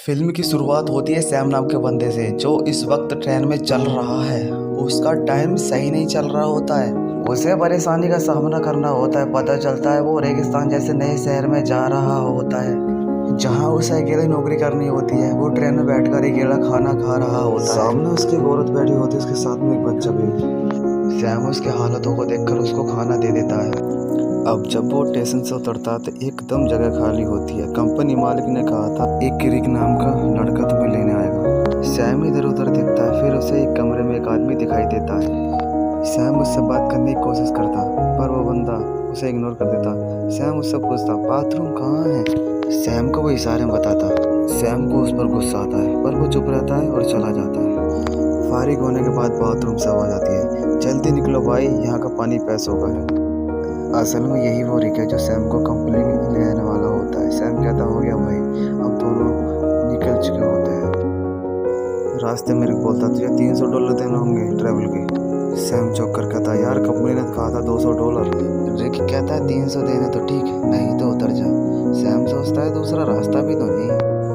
Film की शुरुआत होती है सैम नाम के बंदे से जो इस वक्त ट्रेन में चल रहा है। उसका टाइम सही नहीं चल रहा होता है। उसे परेशानी का सामना करना होता है। पता चलता है वो रेगिस्तान जैसे नए शहर में जा रहा होता है जहाँ उसे अकेले नौकरी करनी होती है। वो ट्रेन में बैठकर अकेला खाना खा रहा होता है। सामने उसकी एक औरत बैठी होती है, उसके साथ में एक बच्चा भी। सैम उसके हालतों को देखकर उसको खाना दे देता है। अब जब वो स्टेशन से उतरता है तो एकदम जगह खाली होती है। कंपनी मालिक ने कहा था एक रिक नाम का लड़का तुम्हें लेने आएगा। सैम इधर उधर देखता है, फिर उसे एक कमरे में एक आदमी दिखाई देता है। सैम उससे बात करने की कोशिश करता पर वो बंदा उसे इग्नोर कर देता। सैम उससे पूछता बाथरूम कहाँ है। सैम को वो इशारे में बताता। सैम को उस पर गुस्सा आता है पर वो चुप रहता है और चला जाता है। फारिग होने के बाद बाथरूम से आवाज आती है, जल्दी निकलो भाई, यहाँ का पानी पैसों का है। असल में यही वो रिक है जो सैम को कंपनी में ले आने वाला होता है। सैम कहता हो गया भाई, अब दोनों निकल चुके होते हैं। रास्ते में रिक बोलता तुझे $300 देना होंगे ट्रैवल के। सैम चौंक कर कहता यार कंपनी ने कहा था $200। रिक कहता है 300 देने तो ठीक है, नहीं तो उतर जा। सैम सोचता है दूसरा रास्ता भी तो नहीं।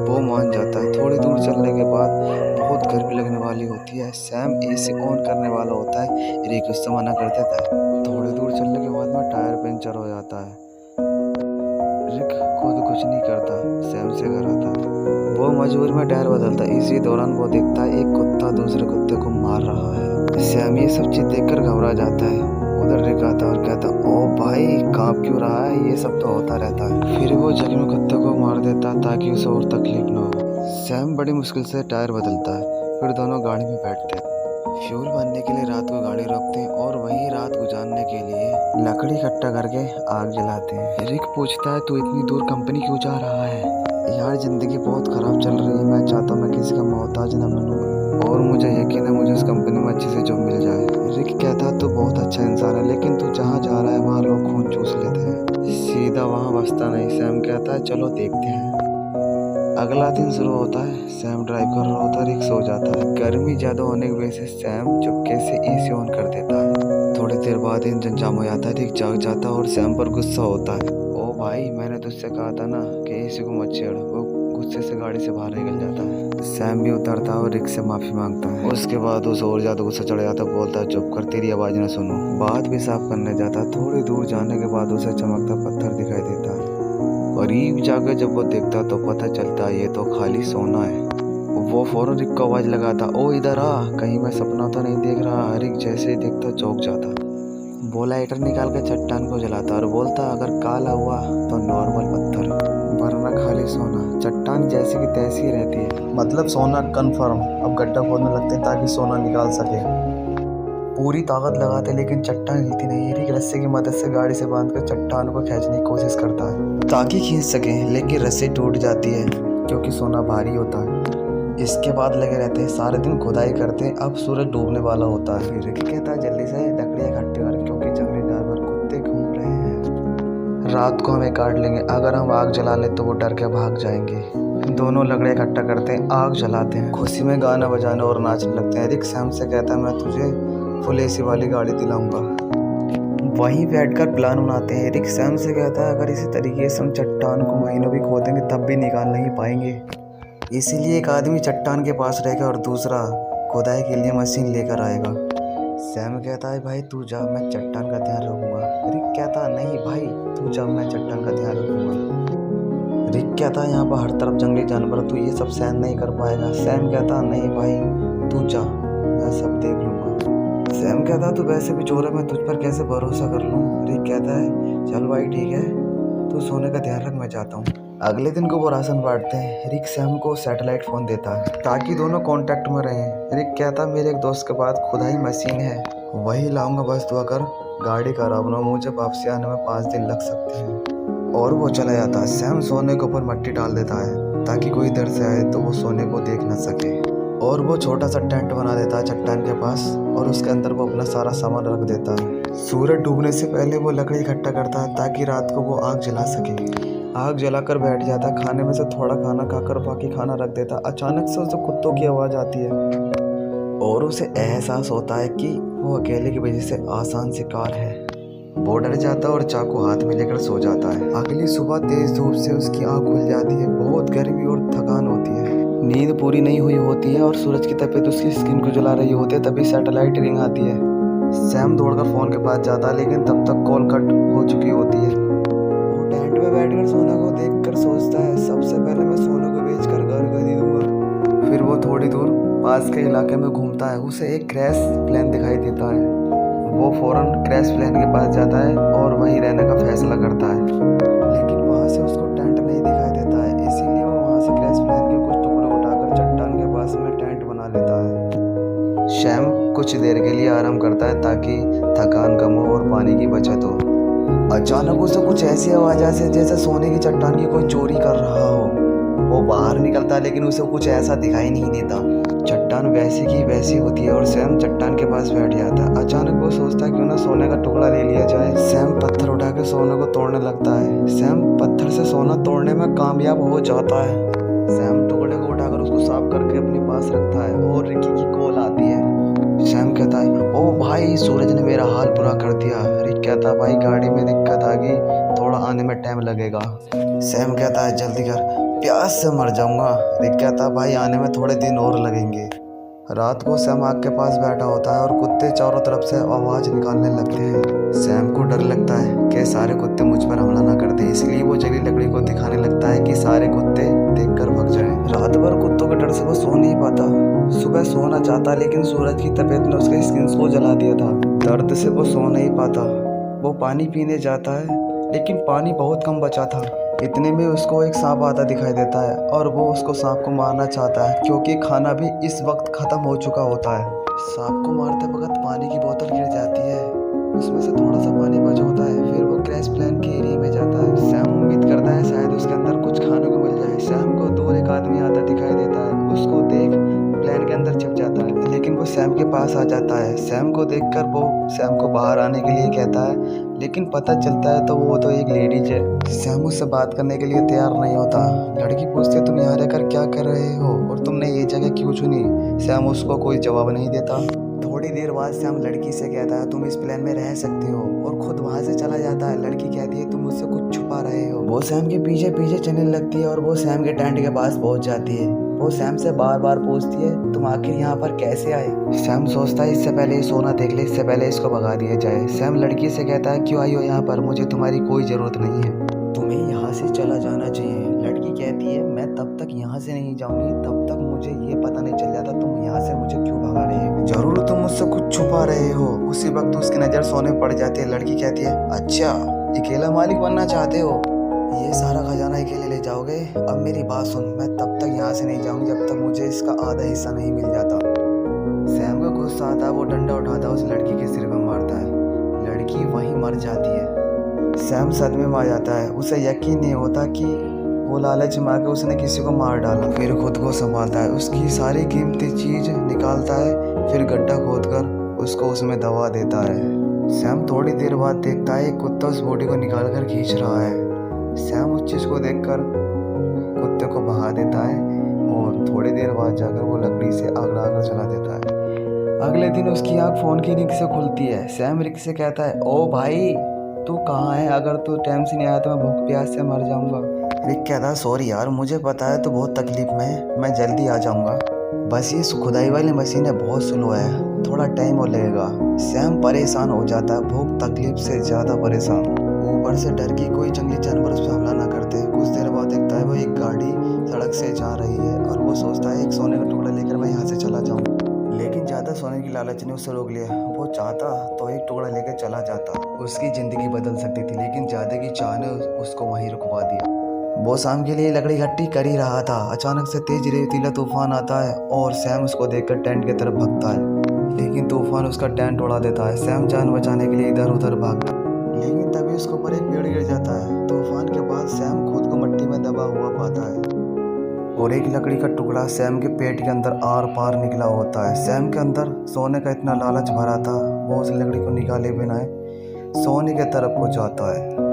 वो मान जाता है। थोड़ी दूर चलने के बाद बहुत गर्मी लगने वाली होती है। सैम एसी ऑन करने वाला होता है, रिक उससे मना कर देता है। थोड़ी दूर चलने के बाद में टायर पंचर हो जाता है। रिक खुद कुछ नहीं करता, सैम से घर आता है। वो मजबूरी में टायर बदलता है। इसी दौरान वो देखता है एक कुत्ता दूसरे कुत्ते को मार रहा है। सैम ये सब चीज देखकर घबरा जाता है। उधर रिक आता और कहता ओ भाई कांप क्यों रहा है, ये सब तो होता रहता है। फिर वो जख्मी कुत्ते को मार देता ताकि उसे और तकलीफ न हो। सैम बड़ी मुश्किल से टायर बदलता है, फिर दोनों गाड़ी में बैठते हैं। फ्यूल भरने के लिए रात को गाड़ी रोकते हैं और वहीं रात गुजारने के लिए लकड़ी इकट्ठा करके आग जलाते हैं। रिक पूछता है तू इतनी दूर कंपनी क्यों जा रहा है। यार जिंदगी बहुत खराब चल रही है, मैं चाहता हूँ मैं किसी का मोहताज न बनूं और मुझे यकीन है मुझे उस कंपनी में अच्छी से जॉब मिल जाए। रिक कहता है तू बहुत अच्छा इंसान है, लेकिन तू जहाँ जा रहा है वहाँ लोग खून चूस लेते हैं, सीधा वहाँ बसता नहीं। सैम कहता है चलो देखते हैं। अगला दिन शुरू होता है। सैम ड्राइव कर रहा होता है, रिक सो जाता है। गर्मी ज्यादा होने की वजह से सैम चुपके से एसी ऑन कर देता है। थोड़ी देर बाद इंजन जाम हो जाता है। रिक जाग जाता है और सैम पर गुस्सा होता है। ओ भाई मैंने तुझसे कहा था ना कि एसी को मत छेड़। वो गुस्से से गाड़ी से बाहर निकल जाता है। सैम भी उतरता है और रिक से माफी मांगता है। उसके बाद उसे और ज्यादा गुस्सा चढ़ जाता है। बोलता है चुप कर, तेरी आवाज ना सुनूं। बात भी साफ करने जाता है। थोड़ी दूर जाने के बाद उसे चमकता पत्थर दिखाई देता है। करीब जाकर जब वो देखता तो पता चलता ये तो खाली सोना है। वो फौरन रिक को आवाज लगाता ओ इधर आ, कहीं मैं सपना तो नहीं देख रहा। रिक जैसे ही देखता चौंक जाता। वो लाइटर निकाल कर चट्टान को जलाता और बोलता अगर काला हुआ तो नॉर्मल पत्थर, वरना खाली सोना। चट्टान जैसी की तैसी रहती है। मतलब सोना कन्फर्म। अब गड्ढा खोदने लगते हैं ताकि सोना निकाल सके। पूरी ताकत लगाते लेकिन चट्टान हिलती नहीं। रिक रस्से की मदद से गाड़ी से बांधकर चट्टान को खींचने की कोशिश करता है ताकि खींच सके, लेकिन रस्सी टूट जाती है क्योंकि सोना भारी होता है। इसके बाद लगे रहते हैं, सारे दिन खुदाई करते हैं। अब सूरज डूबने वाला होता है। रिक कहता है जल्दी से लकड़ियाँ इकट्ठी कर क्योंकि जंगली जानवर कुत्ते घूम रहे हैं। रात को हमें काट लेंगे, अगर हम आग जला लें तो वो डर के भाग जाएंगे। दोनों लकड़ियाँ इकट्ठा करते हैं, आग जलाते हैं, खुशी में गाना बजाने और नाचने लगते हैं। रिक सैम से कहता है मैं तुझे फुल एसी वाली गाड़ी दिलाऊंगा। वहीं बैठकर प्लान बनाते हैं। रिक सैम से कहता है अगर इसी तरीके से हम चट्टान को महीनों भी खोदेंगे तब भी निकाल नहीं पाएंगे। इसीलिए एक आदमी चट्टान के पास रहेगा और दूसरा खुदाई के लिए मशीन लेकर आएगा। सैम कहता है भाई तू जा, मैं चट्टान का ध्यान रखूंगा। रिक कहता नहीं भाई तू जा, मैं चट्टान का ध्यान रखूंगा। रिक कहता है यहाँ पर हर तरफ जंगली जानवर, तू ये सब सहन नहीं कर पाएगा। सैम कहता नहीं भाई तू जा, मैं सब देख लूंगा। सैम कहता तू वैसे भी चोर है, मैं तुझ पर कैसे भरोसा कर लूं। रिक कहता है चल भाई ठीक है, तू सोने का ध्यान रख, मैं जाता हूँ। अगले दिन को वो राशन बांटते हैं। रिक सैम को सैटेलाइट फोन देता है ताकि दोनों कांटेक्ट में रहें। रिक कहता मेरे एक दोस्त के पास खुदाई मशीन है, वही लाऊंगा, बस तू अगर गाड़ी खराब ना हो, मुझे वापसी आने में 5 दिन लग सकते हैं। और वो चला जाता है। सैम सोने के ऊपर मट्टी डाल देता है ताकि कोई इधर से आए तो वो सोने को देख न सके। और वो छोटा सा टेंट बना देता है चट्टान के पास और उसके अंदर वो अपना सारा सामान रख देता है। सूरज डूबने से पहले वो लकड़ी इकट्ठा करता है ताकि रात को वो आग जला सके। आग जलाकर बैठ जाता है। खाने में से थोड़ा खाना खाकर बाकी खाना रख देता। अचानक से उसे कुत्तों की आवाज आती है और उसे एहसास होता है कि वो अकेले की वजह से आसान शिकार है। वो डर जाता है और चाकू हाथ में लेकर सो जाता है। अगली सुबह तेज धूप से उसकी आँख खुल जाती है। बहुत गर्मी और थकान होती है। नींद पूरी नहीं हुई होती है और सूरज की तपीयत उसकी स्किन को जला रही होती है, तभी सैटेलाइट रिंग आती है। सैम दौड़कर फ़ोन के पास जाता है लेकिन तब तक कॉल कट हो चुकी होती है। वो टेंट में बैठकर सोना को देखकर सोचता है, सबसे पहले मैं सोना को बेचकर घर खरीद दूंगा। फिर वो थोड़ी दूर पास के इलाके में घूमता है, उसे एक क्रैश प्लेन दिखाई देता है। वो फ़ौरन क्रैश प्लेन के पास जाता है और वहीं रहने का फैसला करता है, लेकिन वहाँ से उसको टेंट नहीं दिखाई देता है, इसीलिए वो वहाँ से क्रैश प्लेन के कुछ टुकड़े उठाकर चट्टान के पास में टेंट बना लेता है। सैम कुछ देर के लिए आराम करता है ताकि थकान कम हो और पानी की बचत हो। अचानक उसे कुछ ऐसी आवाज़ आती है जैसे सोने की चट्टान की कोई चोरी कर रहा हो। वो बाहर निकलता है लेकिन उसे कुछ ऐसा दिखाई नहीं देता। चट्टान वैसी की वैसी होती है और सैम चट्टान के पास बैठ जाता है। अचानक वो सोचता है क्यों ना सोने का टुकड़ा ले लिया जाए। सैम पत्थर उठा के सोने को तोड़ने लगता है। सैम पत्थर से सोना तोड़ने में कामयाब हो जाता है। सैम टुकड़े को उठाकर उसको साफ करके अपने पास रखता है और रिकी की कॉल आती है। सैम कहता है, ओ भाई, सूरज ने मेरा हाल बुरा कर दिया। रिक कहता है, भाई गाड़ी में दिक्कत आ गई, थोड़ा आने में टाइम लगेगा। सैम कहता है, जल्दी कर, प्यास से मर जाऊंगा। रिक कहता है, भाई आने में थोड़े दिन और लगेंगे। रात को सैम आग के पास बैठा होता है और कुत्ते चारों तरफ से आवाज़ निकालने लगते हैं। सैम को डर लगता है कि सारे कुत्ते मुझ पर हमला ना कर दें, इसलिए वो जली लकड़ी को दिखाने लगता है कि सारे कुत्ते देखकर भग जाएं। रात भर कुत्तों के डर से वो सो नहीं पाता। सुबह सोना चाहता लेकिन सूरज की तबीयत ने उसके स्किन को जला दिया था। दर्द से वो सो नहीं पाता। वो पानी पीने जाता है लेकिन पानी बहुत कम बचा था। इतने में उसको एक सांप आता दिखाई देता है और वो उसको सांप को मारना चाहता है क्योंकि खाना भी इस वक्त ख़त्म हो चुका होता है। सांप को मारते वक्त पानी की बोतल गिर जाती है, उसमें से थोड़ा सा पानी बच होता है। फिर वो क्रैश प्लेन के एरिया में जाता है। सैम उम्मीद करता है शायद उसके अंदर कुछ खाने को मिल जाए। सैम को दूर एक आदमी आता दिखाई देता है, उसको देख प्लेन के अंदर छिप जाता है लेकिन वो सैम के पास आ जाता है। सैम को देखकर वो सैम को बाहर आने के लिए कहता है लेकिन पता चलता है तो वो तो एक लेडीज है। सैम उससे बात करने के लिए तैयार नहीं होता। लड़की पूछती है, तुम यहाँ रहकर क्या कर रहे हो और तुमने ये जगह क्यों चुनी? सैम उसको कोई जवाब नहीं देता। थोड़ी देर बाद सैम लड़की से कहता है, तुम इस प्लेन में रह सकते हो, और खुद वहाँ से चला जाता है। लड़की कहती है, तुम मुझसे कुछ छुपा रहे हो। वो सैम के पीछे पीछे चलने लगती है और वो सैम के टेंट के पास पहुँच जाती है। वो सैम से बार बार पूछती है, तुम आखिर यहाँ पर कैसे आए? सैम सोचता है इससे पहले ये सोना देख ले, इससे पहले इसको भगा दिया जाए। सैम लड़की से कहता है, क्यों आई हो यहाँ पर? मुझे तुम्हारी कोई ज़रूरत नहीं है, तुम्हें यहाँ से चला जाना चाहिए। लड़की कहती है, मैं तब तक यहाँ से नहीं जाऊँगी तब तक मुझे ये पता नहीं चल जाता तुम यहाँ से मुझे क्यों भगा रहे हो। जरूर तुम मुझसे कुछ छुपा रहे हो। उसी वक्त उसकी नज़र सोने पर पड़ जाती है। लड़की कहती है, अच्छा अकेला मालिक बनना चाहते हो? ये सारा खजाना अकेले ले जाओगे? अब मेरी बात सुन, मैं तब तक यहाँ से नहीं जाऊँगी जब तक मुझे इसका आधा हिस्सा नहीं मिल जाता। सैम को गुस्सा आता है, वो डंडा उठाता है, उस लड़की के सिर में मारता है। लड़की वहीं मर जाती है। सैम सदमे में आ जाता है, उसे यकीन नहीं होता कि वो लालच में आकर उसने किसी को मार डाला। फिर खुद को संभालता है, उसकी सारी कीमती चीज़ निकालता है, फिर गड्ढा खोदकर उसको उसमें दबा देता है। सैम थोड़ी देर बाद देखता है एक कुत्ता उस बॉडी को निकाल कर खींच रहा है। सैम उस चीज़ को देखकर कुत्ते को भगा देता है और थोड़ी देर बाद जाकर वो लकड़ी से आग लगाकर जला देता है। अगले दिन उसकी आँख फ़ोन की रिंग से खुलती है। सैम रिक से कहता है, ओ भाई तू कहाँ है? अगर तू टाइम से नहीं आया तो मैं भूख प्यास से मर जाऊँगा। रिक कहता है, सॉरी यार, मुझे पता है तो बहुत तकलीफ में है, मैं जल्दी आ जाऊँगा। बस ये खुदाई वाली मशीन है, बहुत स्लो है, थोड़ा टाइम और लगेगा। सैम परेशान हो जाता है, भूख तकलीफ से ज़्यादा परेशान। ऊपर से डर की कोई जंगली जानवर उस पर हमला ना करते। कुछ देर बाद देखता है वो एक गाड़ी सड़क से जा रही है और वो सोचता है एक सोने का टुकड़ा लेकर मैं यहाँ से चला जाऊँ, लेकिन ज़्यादा सोने की लालच ने उससे रोक लिया। वो चाहता तो एक टुकड़ा लेकर चला जाता, उसकी ज़िंदगी बदल सकती थी, लेकिन ज़्यादा की चाह ने उसको वहीं रुकवा दिया। वो शाम के लिए लकड़ी इकट्ठी कर ही रहा था, अचानक से तेज रेतीला तूफान आता है और सैम उसको देखकर टेंट की तरफ भागता है, लेकिन तूफान उसका टेंट उड़ा देता है। सैम जान बचाने के लिए इधर उधर भागता, लेकिन तभी उसके ऊपर एक पेड़ गिर जाता है। तूफान के बाद सैम खुद को मिट्टी में दबा हुआ पाता है और एक लकड़ी का टुकड़ा सैम के पेट के अंदर आर पार निकला होता है। सैम के अंदर सोने का इतना लालच भरा था, वो उस लकड़ी को निकाले बिना सोने की तरफ को जाता है।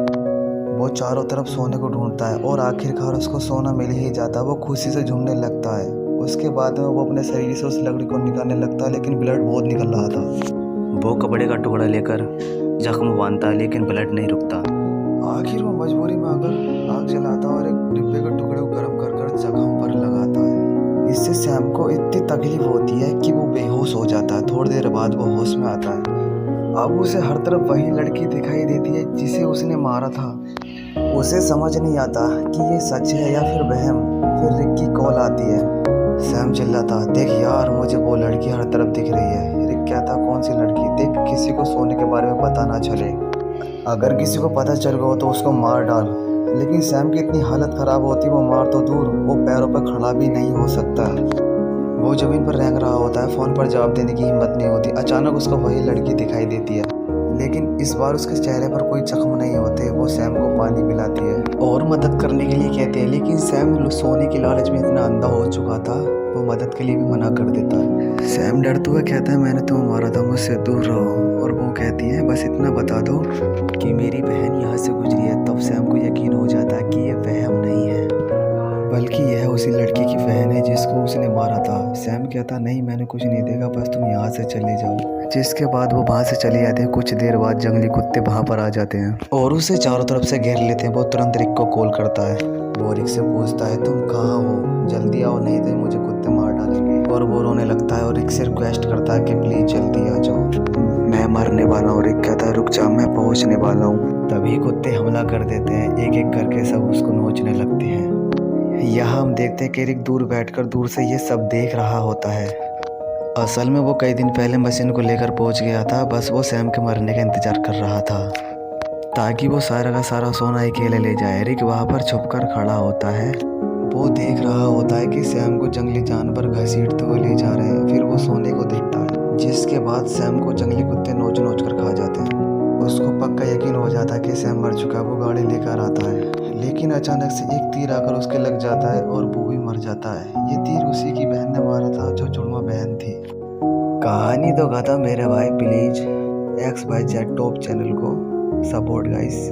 वो चारों तरफ सोने को ढूंढता है और आखिरकार उसको सोना मिल ही जाता है। वो खुशी से झूमने लगता है। उसके बाद में वो अपने शरीर से उस लकड़ी को निकालने लगता है, लेकिन ब्लड बहुत निकल रहा था। वो कपड़े का टुकड़ा लेकर जख्म बांधता है, लेकिन ब्लड नहीं रुकता। आखिर वो मजबूरी में आकर आग जलाता और एक डिब्बे के टुकड़े को गर्म कर कर जख्म पर लगाता है। सैम को इतनी तकलीफ होती है कि वो बेहोश हो जाता है। थोड़ी देर बाद वो होश में आता है। अब उसे हर तरफ वही लड़की दिखाई देती है जिसे उसने मारा था। उसे समझ नहीं आता कि ये सच है या फिर वहम। फिर रिक की कॉल आती है। सैम चिल्लाता, देख यार मुझे वो लड़की हर तरफ दिख रही है। रिक कहता, कौन सी लड़की? देख किसी को सोने के बारे में पता ना चले। अगर किसी को पता चल गया तो उसको मार डाल। लेकिन सैम की इतनी हालत ख़राब होती, वो मार तो दूर, वो पैरों पर खड़ा भी नहीं हो सकता। वो ज़मीन पर रेंग रहा होता है, फ़ोन पर जवाब देने की हिम्मत नहीं होती। अचानक उसको वही लड़की दिखाई देती है, लेकिन इस बार उसके चेहरे पर कोई जख्म नहीं होते। वो सैम को पानी पिलाती है और मदद करने के लिए कहती है, लेकिन सैम सोने की लालच में इतना अंधा हो चुका था, वो मदद के लिए भी मना कर देता है। सैम डरते हुए कहता है, मैंने तुम्हें मारा था, मुझसे दूर रहो। और वो कहती है, बस इतना बता दो कि मेरी बहन यहाँ से गुजरी है। तब सैम को यकीन हो जाता है कि ये वहम नहीं है, बल्कि यह उसी लड़की की बहन है जिसको उसने मारा था। सैम कहता, नहीं मैंने कुछ नहीं देखा, बस तुम यहाँ से चले जाओ। जिसके बाद वो वहाँ से चले जाते हैं। कुछ देर बाद जंगली कुत्ते वहाँ पर आ जाते हैं और उसे चारों तरफ से घेर लेते हैं। वो तुरंत रिक को कॉल करता है। वो रिक से पूछता है, तुम कहाँ हो, जल्दी आओ नहीं तो मुझे कुत्ते मार डालेंगे। और वो रोने लगता है और रिक से रिक्वेस्ट करता है कि प्लीज़ जल्दी आ जाओ, मैं मरने वाला हूँ। रिक कहता है, रुक जा, मैं पहुँचने वाला हूँ। तभी कुत्ते हमला कर देते हैं। एक एक करके सब उसको नोचने लगते हैं। यहाँ हम देखते हैं कि रिक दूर बैठकर दूर से ये सब देख रहा होता है। असल में वो कई दिन पहले मशीन को लेकर पहुँच गया था। बस वो सैम के मरने का इंतज़ार कर रहा था ताकि वो सारा का सारा सोना अकेले ले जाए। रिक वहाँ पर छुपकर खड़ा होता है। वो देख रहा होता है कि सैम को जंगली जानवर घसीटते हुए ले जा रहे हैं। फिर वो सोने को देखता है, जिसके बाद सैम को जंगली कुत्ते नोच नोच कर खा जाते हैं। उसको पक्का यकीन हो जाता है कि सैम मर चुका है। वो गाड़ी लेकर आता है, लेकिन अचानक से एक तीर आकर उसके लग जाता है और वो भी मर जाता है। ये तीर उसी की बहन ने मारा था जो जुड़वा बहन थी। कहानी तो खत्म मेरे भाई। प्लीज़ XYZ टॉप चैनल को सपोर्ट गाइस।